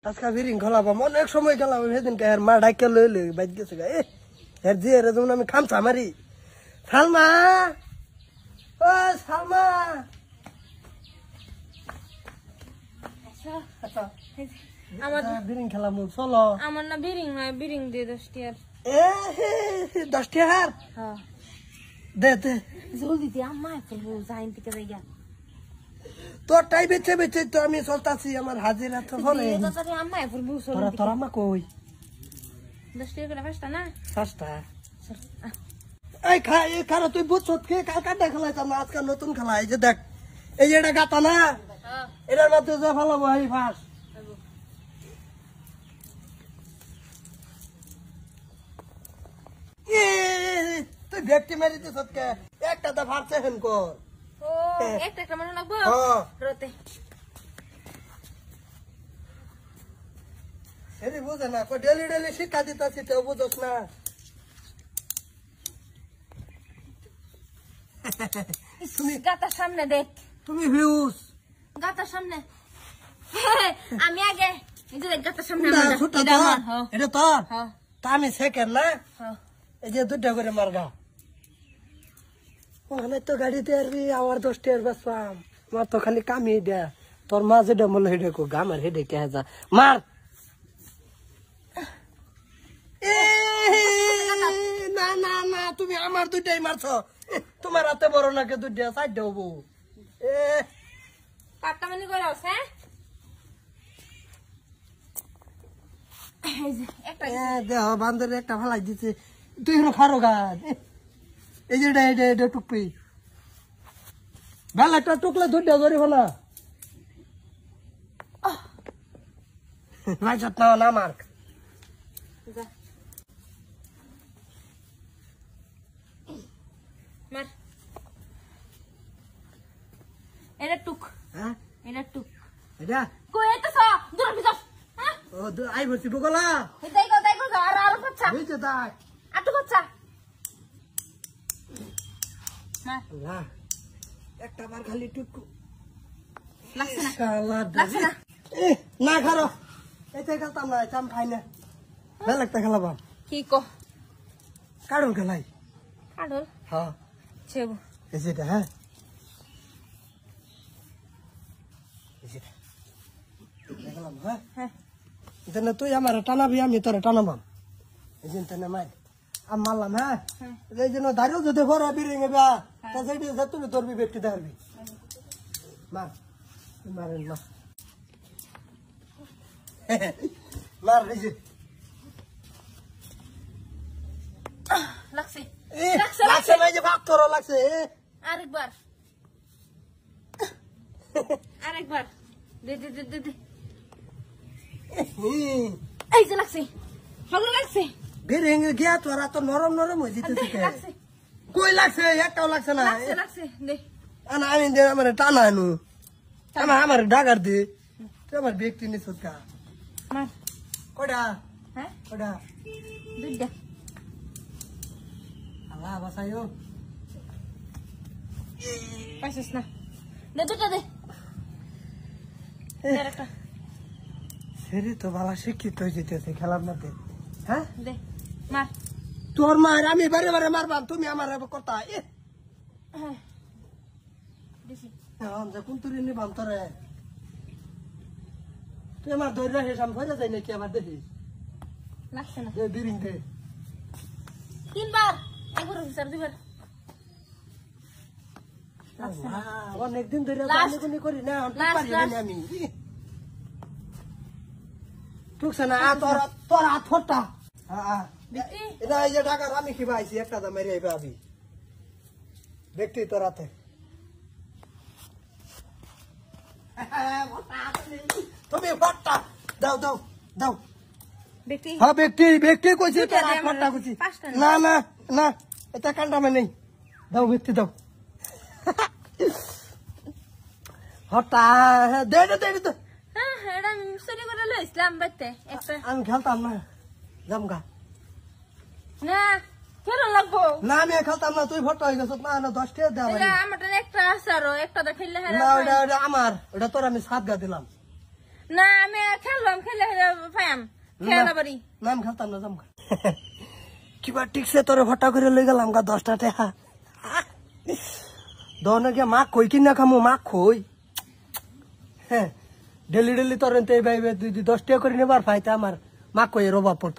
আজকে বিরিং খোলাবাম অনেক সময় খেলাম সেদিনকে আর মা ডাইকে লইলে বাইক গেছে গা এর যে এর যেমন আমি খামছা মারি সালমা ও সালমা আমার বিরিং খেলাম চলো আমার না বিরিং নয় বিরিং দিয়ে 10 টিয়ার 10 টাকার হ্যাঁ দে দে জলদি দিয়ে আম্মা ফেলবো যাইন থেকে যাইয়া তোরটাই বেঁচে বেঁচে তো আমি চলতাছি আমার হাজিরা তো বলে তাড়াতাড়ি আম্মা ফেলবো তোরা তোরা মা কই 10 টাকা করে পাঁচটা না সস্তা এই খা এই খারা তুই বুঝছত কে কালকাটা খেলাইতাম না আজকাল নতুন খেলা এই যে দেখ এই যে এটা গাতা না এটার মধ্যে যে ফেলাবো এই ফাঁস তুই ব্যক্তি মারি দিস একটা দা ফাঁসছে হেন কর ও একটা একটা মনে লাগবো রতে এরে বুঝে না ডেলি ডেলি শিক্ষা দিতাছি তো বুঝোস না তুমি গাতার সামনে দেখ তুমি ভিউস গাতার সামনে আমি আগে এই যে গাতার সামনে এটা তোর তা আমি সেকেন্ড না এই যে 2টা করে মারগা ওখানে তো গাড়িতে আসবি আমার 10 টাকার বাসলাম আমার তো খালি কামি দে তোর মা যেটা বললো হেডে কো গামার হেডে কে যা মার না না না তুমি আমার 2টাই মারছো তোমার হাতে বড় নাকি 2টা 4টা হবো কাটটা মানে করে আছে দেহ বান্ধরে একটা ফালাই দিছে তুই এখন খারো গাছ এই যে এটা টুকপি ভাল একটা টুকলে 2টা ধরে ফেলা ভাই সাত না মার্ক মার এটা টুক হ্যাঁ এটা টুক এটা কই এটা সা দূর ভিতর হ্যাঁ ও আই বসি বগলা এটাই গো আর বাচ্চা এই যে দাগ আটু বাচ্চা মার না একটা বার খালি টুকু লাগছে না শালা লাগছে না না খারো এতে খেলতাম না চাম খাই না ভাল একটা খেলাবা কি কো কারণ খেলাই কাডল হ্যাঁ ছেবো এই যেটা হ্যাঁ এই যেটা দেখলাম হ্যাঁ হ্যাঁ ইতনে তুই আমার টানাবি আমি তোরে টানাবাম এই যে ইতনে মার আম মারলাম হ্যাঁ এই জন্য দাঁড়িয়েও যদি ভরা বিরিঙে বা তা সেইটা তুমি ধরবি ব্যক্তি ধরবি মার মারেন মার মার এই যে লাগছে লাগছে না যে ভাগ তোর লাগছে আরেকবার দে দে দে দে দে এই যে লাগছে ভালো লাগছে বিরিঙে গিয়া তোরা তো নরম নরম হয়ে যেতেছে লাগছে কই লাগছে একটাও লাগছে না লাগছে দে আনা আমি দে আমার টানা আনু আমার ডাকার দে তুই আমার ব্যক্তি নিছ কা মার কয়টা হ্যাঁ কয়টা দুইটা আল্লাহ বাসাইও পাইছিস না দে দুইটা দে একটা সেরে তো ভালো শিক্ষিত হয়ে যেতেছে খেলার মধ্যে হ্যাঁ দে মার তোর মার আমি বারে বারে মারবাম তুমি আমার কথা হ্যাঁ দেখি কোন তুই নিবাম তোরে তুই আমার ধরে রাখিস আমি ভরে যাই নাকি আমার দেখিস লাগছে না বিরিং দে 3বার একবার স্যার দুইবার অনেকদিন ধরে গুনি করি না পারি না আমি টুকছে না তোর তোর হাত ফোটা এটা এই যে টাকা আমি কি পাইছি একটা দাম মেরে পাবি ব্যক্তি তোর হাতে তুমি ফোটা দাও দাও দাও দেখি হ্যাঁ ব্যক্তি কইছি তোর হাত ফোটা কইছি না না না এটা কান্ডা মে নেই দাও ব্যক্তি দাও হটা দে দে দে দে হ্যাঁ এটা সরি করে লইছিলাম বাইতে একটা আমি খেলতাম না জামগা না কেন লাগবো না আমি খেলতাম না তুই ফটো হয়ে গেছ না না 10 টাকা দাও এটা আমারটা একটা আছে আর একটা তো খেললে না ওটা আমার ওটা তোর আমি 7 গা দিলাম না আমি খেললাম খেলে ফায়াম খেলা বাড়ি নাম খেলতাম না জমকা কিবা ঠিকছে তোরে ফটা করে লই গেলাম গা 10টা টাকা দনে গিয়া মা কই কিনা খামু মা কই হ্যাঁ ডেলি ডেলি তোর এই ভাই 10 টাকা করে নেবার ফাইতে আমার মা কই এর অভাব পড়তো